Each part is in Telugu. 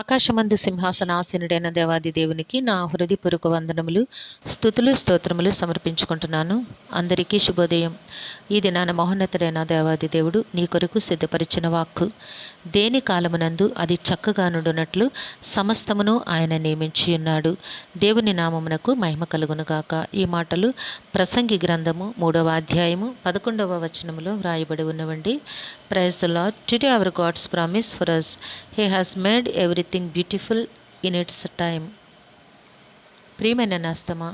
ఆకాశమందు సింహాసనాసీనుడైన దేవాది దేవునికి నా హృదయపూర్వక వందనములు, స్తుతులు, స్తోత్రములు సమర్పించుకుంటున్నాను. అందరికీ శుభోదయం. ఈ దినాన మహోన్నతుడైన దేవాది దేవుడు నీ కొరకు సిద్ధపరిచిన వాక్కు దేని కాలమునందు అది చక్కగా నుండునట్లు సమస్తమును ఆయన నియమించి ఉన్నాడు. దేవుని నామమునకు మహిమ కలుగునుగాక. ఈ మాటలు ప్రసంగి గ్రంథము 3వ అధ్యాయము 11వ వచనములో వ్రాయబడి ఉన్నవండి. Praise the lord. Today our god's promise for us. He has made everything beautiful in its time. ప్రియమైన నేస్తమా,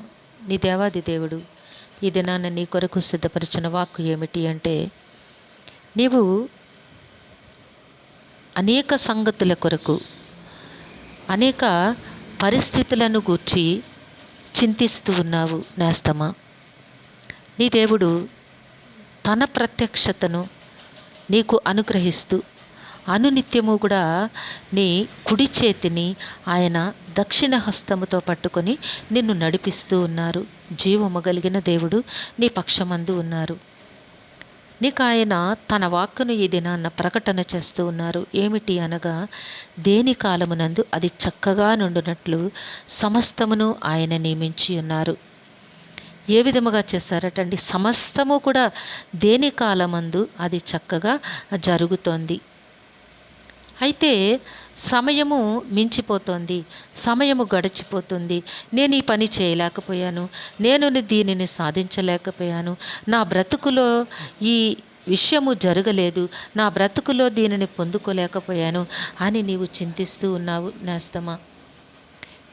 నీ దేవాది దేవుడు ఈ దినాన నీ కొరకు సిద్ధపరిచిన వాక్కు ఏమిటి అంటే, నీవు అనేక సంగతుల కొరకు అనేక పరిస్థితులను గూర్చి చింతిస్తూ ఉన్నావు నేస్తమా. నీ దేవుడు తన ప్రత్యక్షతను నీకు అనుగ్రహిస్తూ అనునిత్యము కూడా నీ కుడి చేతిని ఆయన దక్షిణ హస్తముతో పట్టుకొని నిన్ను నడిపిస్తూ ఉన్నారు. జీవము కలిగిన దేవుడు నీ పక్షమందు ఉన్నారు. నీకు ఆయన తన వాక్కును ఈ దినాన్న ప్రకటన చేస్తూ ఉన్నారు. ఏమిటి అనగా, దేని కాలమునందు అది చక్కగా నుండునట్లు సమస్తమును ఆయన నియమించి ఉన్నారు. ఏ విధముగా చేశారటండి? సమస్తము కూడా దేని కాలమందు అది చక్కగా జరుగుతోంది. అయితే సమయము మించిపోతుంది, సమయము గడిచిపోతుంది. నేను ఈ పని చేయలేకపోయాను, నేను దీనిని సాధించలేకపోయాను, నా బ్రతుకులో ఈ విషయము జరగలేదు, నా బ్రతుకులో దీనిని పొందుకోలేకపోయాను అని నీవు చింతిస్తూ ఉన్నావు నేస్తమా.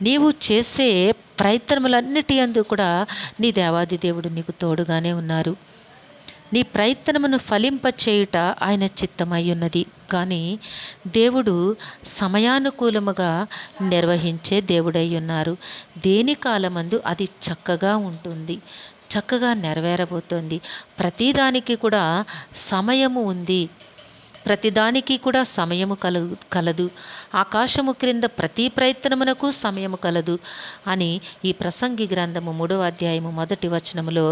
నీవు చేసే ప్రయత్నములన్నిటి యందు కూడా నీ దేవాది దేవుడు నీకు తోడుగానే ఉన్నారు. నీ ప్రయత్నమును ఫలింపచేయుట ఆయన చిత్తమై ఉన్నది. కానీ దేవుడు సమయానుకూలముగా నిర్వహించే దేవుడై ఉన్నారు. దేని కాలమందు అది చక్కగా ఉంటుంది, చక్కగా నెరవేరబోతోంది. ప్రతిదానికి కూడా సమయము ఉంది, ప్రతిదానికి కూడా సమయము కలదు. ఆకాశము క్రింద ప్రతి ప్రయత్నమునకు సమయము కలదు అని ఈ ప్రసంగి గ్రంథము 3వ అధ్యాయము 1వ వచనములో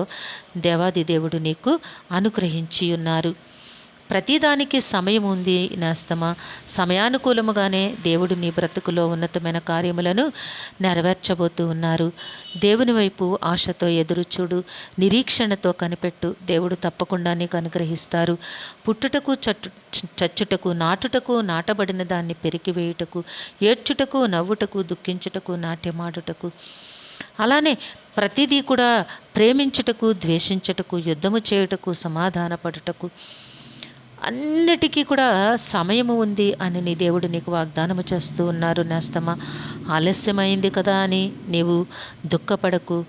దేవాది దేవుడు నీకు అనుగ్రహించి ఉన్నారు. ప్రతిదానికి సమయం ఉంది నేస్తమా. సమయానుకూలముగానే దేవుడు నీ బ్రతుకులో ఉన్నతమైన కార్యములను నెరవేర్చబోతూ ఉన్నారు. దేవుని వైపు ఆశతో ఎదురుచూడు, నిరీక్షణతో కనిపెట్టు. దేవుడు తప్పకుండా నీకు అనుగ్రహిస్తారు. పుట్టుటకు చచ్చుటకు, నాటుటకు నాటబడిన దాన్ని పెరికివేయుటకు, ఏడ్చుటకు నవ్వుటకు, దుఃఖించుటకు నాట్యమాడుటకు, అలానే ప్రతిదీ కూడా ప్రేమించుటకు ద్వేషించుటకు, యుద్ధము చేయుటకు సమాధానపడుటకు అన్నిటికీ కూడా సమయము ఉంది అని నీ దేవుడు నీకు వాగ్దానము చేస్తూ ఉన్నారు నేస్తమా. ఆలస్యమైంది కదా అని నీవు దుఃఖపడకు.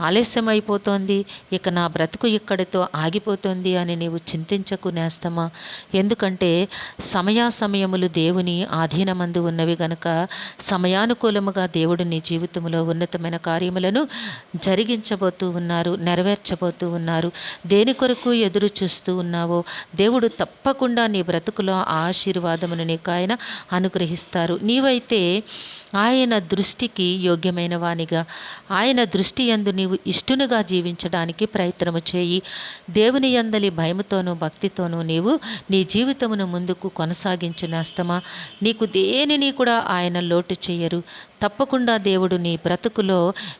ఆలస్యమైపోతోంది, ఇక నా బ్రతుకు ఇక్కడితో ఆగిపోతుంది అని నీవు చింతించకు నేస్తమా. ఎందుకంటే సమయాసమయములు దేవుని ఆధీనమందు ఉన్నవి గనుక సమయానుకూలముగా దేవుడు నీ జీవితంలో ఉన్నతమైన కార్యములను జరిగించబోతూ ఉన్నారు, నెరవేర్చబోతూ ఉన్నారు. దేని కొరకు ఎదురు చూస్తూ ఉన్నావో దేవుడు తప్పకుండా నీ బ్రతుకులో ఆశీర్వాదమును నీకు ఆయన అనుగ్రహిస్తారు. నీవైతే ఆయన దృష్టికి యోగ్యమైన వానిగా, ఆయన దృష్టి యందు నీవు ఇష్టునుగా జీవించడానికి ప్రయత్నము చేయి. దేవుని యందలి భయముతోనూ భక్తితోనూ నీవు నీ జీవితమును ముందుకు కొనసాగించు నేస్తమా. నీకు దేనిని కూడా ఆయన లోటు చేయరు. తప్పకుండా దేవుడు నీ బ్రతుకులో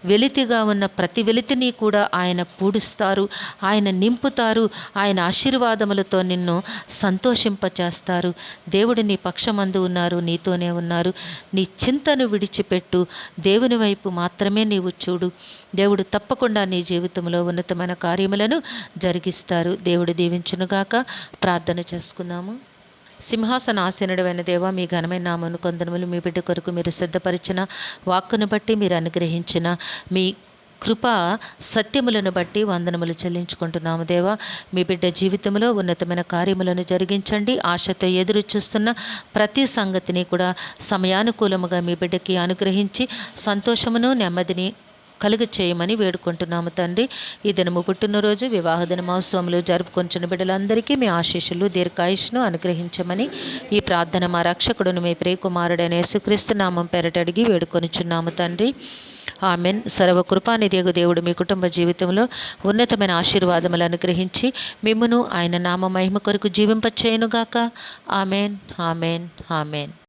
వెలితిగా ఉన్న ప్రతి వెలితిని కూడా ఆయన పూడుస్తారు, ఆయన నింపుతారు. ఆయన ఆశీర్వాదములతో నిన్ను సంతోషింపచేస్తారు. దేవుడు నీ పక్షమందు ఉన్నారు, నీతోనే ఉన్నారు. నీ చింతను విడిచిపెట్టు, దేవుని వైపు మాత్రమే నీవు చూడు. దేవుడు తప్పకుండా నీ జీవితంలో ఉన్నతమైన కార్యములను జరిగిస్తారు. దేవుడు దీవించునుగాక. ప్రార్థన చేసుకున్నాము. సింహాసనాసీనుడైన దేవ, మీ ఘనమైన నామమును కొందనములు మీ బిడ్డ కొరకు మీరు సిద్ధపరిచిన వాక్కును బట్టి, మీరు అనుగ్రహించిన మీ కృపా సత్యములను బట్టి వందనములు చెల్లించుకుంటున్నాము దేవా. మీ బిడ్డ జీవితంలో ఉన్నతమైన కార్యములను జరిగించండి. ఆశతో ఎదురు చూస్తున్న ప్రతి సంగతిని కూడా సమయానుకూలముగా మీ బిడ్డకి అనుగ్రహించి సంతోషమును నెమ్మదిని కలుగ చేయమని వేడుకుంటున్నాము తండ్రి. ఈ దినము పుట్టినరోజు, వివాహ దిన మహోత్సవములు జరుపుకొంచున్న బిడ్డలందరికీ మీ ఆశీస్సులు దీర్ఘాయుష్ను అనుగ్రహించమని ఈ ప్రార్థన మా రక్షకుడును మీ ప్రియకుమారుడైన యేసుక్రీస్తు నామం పేరట అడిగి వేడుకొనుచున్నాము తండ్రి. ఆమెన్. సర్వకృపానిధియగు దేవుడు మీ కుటుంబ జీవితంలో ఉన్నతమైన ఆశీర్వాదములు అనుగ్రహించి మిమ్మును ఆయన నామ మహిమ కొరకు జీవింపచేయునుగాక. Amen, amen, amen.